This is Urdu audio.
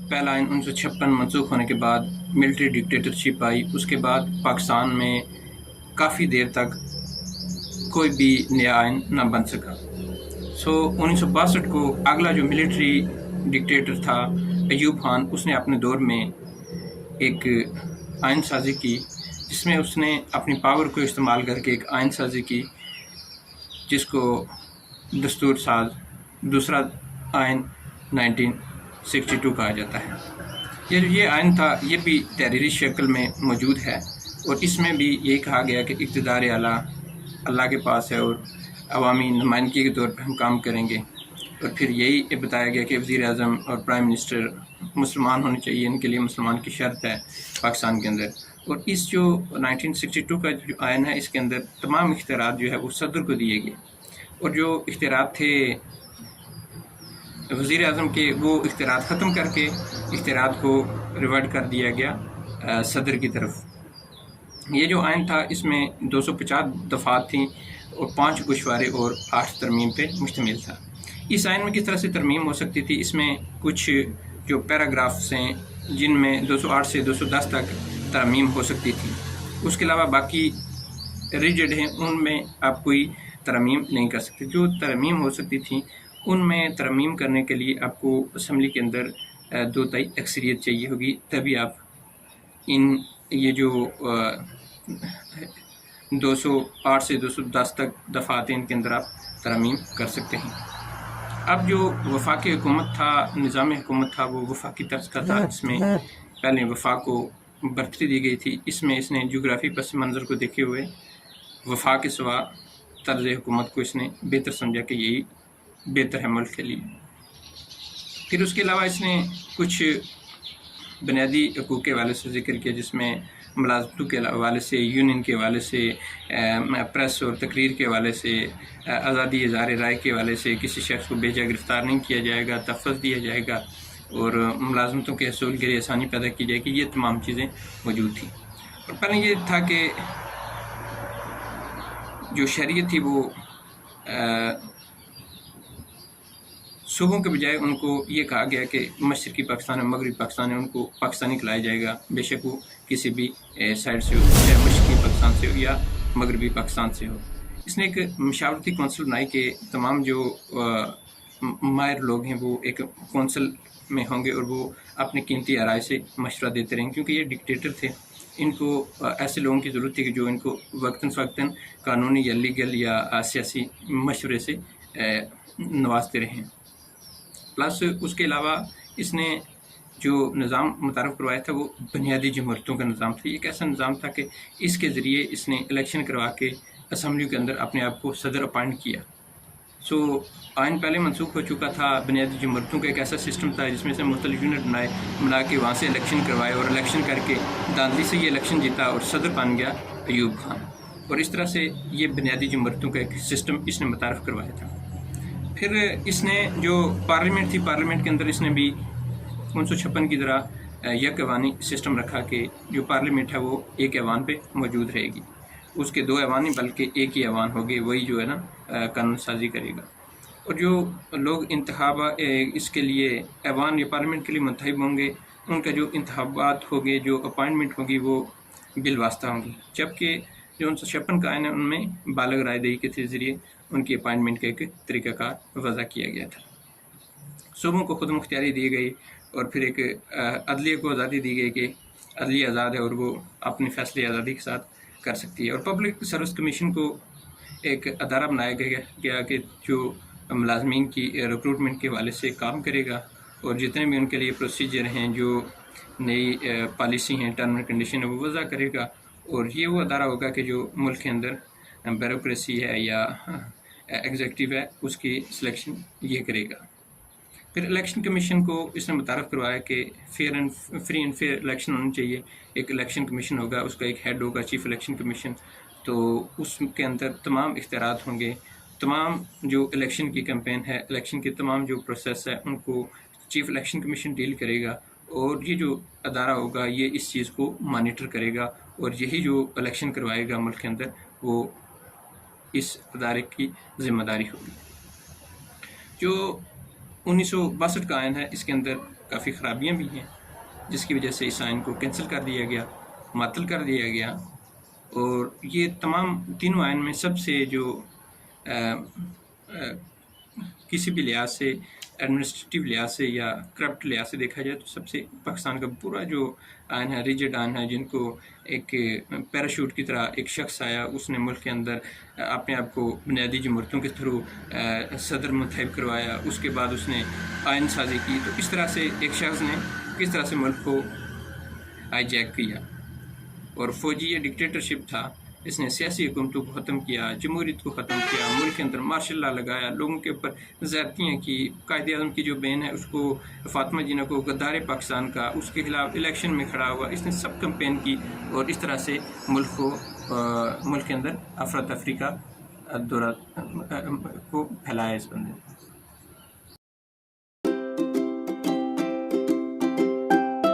پہلا آئین 1956 منسوخ ہونے کے بعد ملٹری ڈکٹیٹرشپ آئی. اس کے بعد پاکستان میں کافی دیر تک کوئی بھی نیا آئین نہ بن سکا. 1962 کو اگلا جو ملٹری ڈکٹیٹر تھا ایوب خان، اس نے اپنے دور میں ایک آئین سازی کی، جس میں اس نے اپنی پاور کو استعمال کر کے ایک آئین سازی کی جس کو دستور ساز دوسرا آئین 1962 کہا جاتا ہے. یہ آئین تھا، یہ بھی تحریری شکل میں موجود ہے، اور اس میں بھی یہی کہا گیا کہ اقتدار اعلیٰ اللہ کے پاس ہے اور عوامی نمائندگی کے طور پہ ہم کام کریں گے. اور پھر یہی بتایا گیا کہ وزیر اعظم اور پرائم منسٹر مسلمان ہونے چاہیے، ان کے لیے مسلمان کی شرط ہے پاکستان کے اندر. اور اس جو 1962 کا جو آئین ہے، اس کے اندر تمام اختیارات جو ہے وہ صدر کو دیے گئے، اور جو اختیارات تھے وزیر اعظم کے وہ اختیارات ختم کر کے اختیارات کو ریورٹ کر دیا گیا صدر کی طرف. یہ جو آئین تھا اس میں 250 دفعات تھیں اور 5 گوشوارے اور 8 ترمیم پہ مشتمل تھا. اس آئین میں کس طرح سے ترمیم ہو سکتی تھی؟ اس میں کچھ جو پیراگرافس ہیں جن میں 208 سے 210 تک ترمیم ہو سکتی تھی. اس کے علاوہ باقی ریجڈ ہیں، ان میں آپ کوئی ترمیم نہیں کر سکتے. جو ترمیم ہو سکتی تھیں ان میں ترمیم کرنے کے لیے آپ کو اسمبلی کے اندر 2/3 اکثریت چاہیے ہوگی، تبھی آپ یہ جو 208 سے 210 تک دفعات ہیں ان کے اندر آپ ترمیم کر سکتے ہیں. اب جو وفاقی حکومت تھا، نظام حکومت تھا، وہ وفاقی طرز کا تھا. اس میں پہلے وفاق کو برتری دی گئی تھی. اس میں اس نے جغرافی پس منظر کو دیکھے ہوئے وفاق کے سوا طرز حکومت کو اس نے بہتر سمجھا کہ یہی بہتر ہے ملک کے لیے. پھر اس کے علاوہ اس نے کچھ بنیادی حقوق کے حوالے سے ذکر کیا، جس میں ملازمتوں کے حوالے سے، یونین کے حوالے سے، پریس اور تقریر کے حوالے سے، آزادی اظہار رائے کے حوالے سے، کسی شخص کو بے جا گرفتار نہیں کیا جائے گا، تحفظ دیا جائے گا، اور ملازمتوں کے حصول کے لیے آسانی پیدا کی جائے گی. یہ تمام چیزیں موجود تھیں. اور پہلے یہ تھا کہ جو شریعت تھی وہ صوبوں کے بجائے ان کو یہ کہا گیا کہ مشرقی پاکستان اور مغربی پاکستان ہے، ان کو پاکستانی کھلایا جائے گا، بے شک وہ کسی بھی سائڈ سے ہو، چاہے مشرقی پاکستان سے ہو یا مغربی پاکستان سے ہو. اس نے ایک مشاورتی کونسل بنائی کہ تمام جو ماہر لوگ ہیں وہ ایک کونسل میں ہوں گے اور وہ اپنے قیمتی آراء سے مشورہ دیتے رہیں، کیونکہ یہ ڈکٹیٹر تھے. ان کو ایسے لوگوں کی ضرورت تھی کہ جو ان کو وقتاً فوقتاً قانونی یا لیگل یا سیاسی مشورے سے نوازتے رہیں. پلس اس کے علاوہ اس نے جو نظام متعارف کروایا تھا وہ بنیادی جمہوریتوں کا نظام تھا. ایک ایسا نظام تھا کہ اس کے ذریعے اس نے الیکشن کروا کے اسمبلی کے اندر اپنے آپ کو صدر اپائنٹ کیا. آئین پہلے منسوخ ہو چکا تھا. بنیادی جمہوریتوں کا ایک ایسا سسٹم تھا جس میں سے مختلف یونٹ بنا کے وہاں سے الیکشن کروائے، اور الیکشن کر کے داندلی سے یہ الیکشن جیتا اور صدر بن گیا ایوب خان. اور اس طرح سے یہ بنیادی جمہوریتوں کا ایک سسٹم اس نے متعارف کروایا تھا. پھر اس نے جو پارلیمنٹ تھی، پارلیمنٹ کے اندر اس نے بھی 1956 کی طرح یک ایوانی سسٹم رکھا کہ جو پارلیمنٹ ہے وہ ایک ایوان پہ موجود رہے گی. اس کے 2 ایوان نہیں بلکہ ایک ہی ایوان ہوگی، وہی جو ہے نا قانون سازی کرے گا. اور جو لوگ اس کے لیے ایوان یا پارلیمنٹ کے لیے منتخب ہوں گے، ان کا جو انتخابات ہوگے، جو اپائنٹمنٹ ہوگی، وہ بالواسطہ ہوں گی. جبکہ جو 1956 کا آئین ہے ان میں بالغ رائے دہی کے ذریعے ان کی اپائنٹمنٹ کا ایک طریقہ کار وضع کیا گیا تھا. صوبوں کو خود مختاری دی گئی، اور پھر ایک عدلیہ کو آزادی دی گئی کہ عدلیہ آزاد ہے اور وہ اپنے فیصلے آزادی کے ساتھ کر سکتی ہے. اور پبلک سروس کمیشن کو ایک ادارہ بنایا گیا کہ جو ملازمین کی ریکروٹمنٹ کے حوالے سے کام کرے گا، اور جتنے بھی ان کے لیے پروسیجر ہیں، جو نئی پالیسی ہیں، ٹرم اینڈ کنڈیشن ہے، وہ وضع کرے گا. اور یہ وہ ادارہ ہوگا کہ جو ملک کے اندر بیوروکریسی ہے یا ایگزیکٹو ہے، اس کی سلیکشن یہ کرے گا. پھر الیکشن کمیشن کو اس نے متعارف کروایا کہ فری اینڈ فیئر الیکشن ہونا چاہیے. ایک الیکشن کمیشن ہوگا، اس کا ایک ہیڈ ہوگا چیف الیکشن کمیشن. تو اس کے اندر تمام اختیارات ہوں گے. تمام جو الیکشن کی کیمپین ہے، الیکشن کے تمام جو پروسیس ہے، ان کو چیف الیکشن کمیشن ڈیل کرے گا. اور یہ جو ادارہ ہوگا یہ اس چیز کو مانیٹر کرے گا، اور یہی جو الیکشن کروائے گا ملک کے اندر، وہ اس ادارے کی ذمہ داری ہوگی. جو 1962 کا آئین ہے، اس کے اندر کافی خرابیاں بھی ہیں، جس کی وجہ سے اس آئین کو کینسل کر دیا گیا، معطل کر دیا گیا۔ اور یہ تمام تینوں آئین میں سب سے جو کسی بھی لحاظ سے ایڈمنسٹریٹو لحاظ سے یا کرپٹ لحاظ سے دیکھا جائے تو سب سے پاکستان کا پورا جو آئین ہے، ریجڈ آئین ہے، جن کو ایک پیراشوٹ کی طرح ایک شخص آیا، اس نے ملک کے اندر اپنے آپ کو بنیادی جمہوریتوں کے تھرو صدر منتخب کروایا، اس کے بعد اس نے آئین سازی کی۔ تو اس طرح سے ایک شخص نے کس طرح سے ملک کو ہائی جیک کیا، اور فوجی یہ ڈکٹیٹرشپ تھا، اس نے سیاسی حکومتوں کو ختم کیا، جمہوریت کو ختم کیا، ملک کے اندر مارشل لا لگایا، لوگوں کے اوپر زیادتیاں کی۔ قائد اعظم کی جو بہن ہے اس کو، فاطمہ جناح کو، غدار پاکستان کا، اس کے خلاف الیکشن میں کھڑا ہوا، اس نے سب کمپین کی، اور اس طرح سے ملک کے اندر افراتفری کا دورہ کو پھیلایا اس بندے نے۔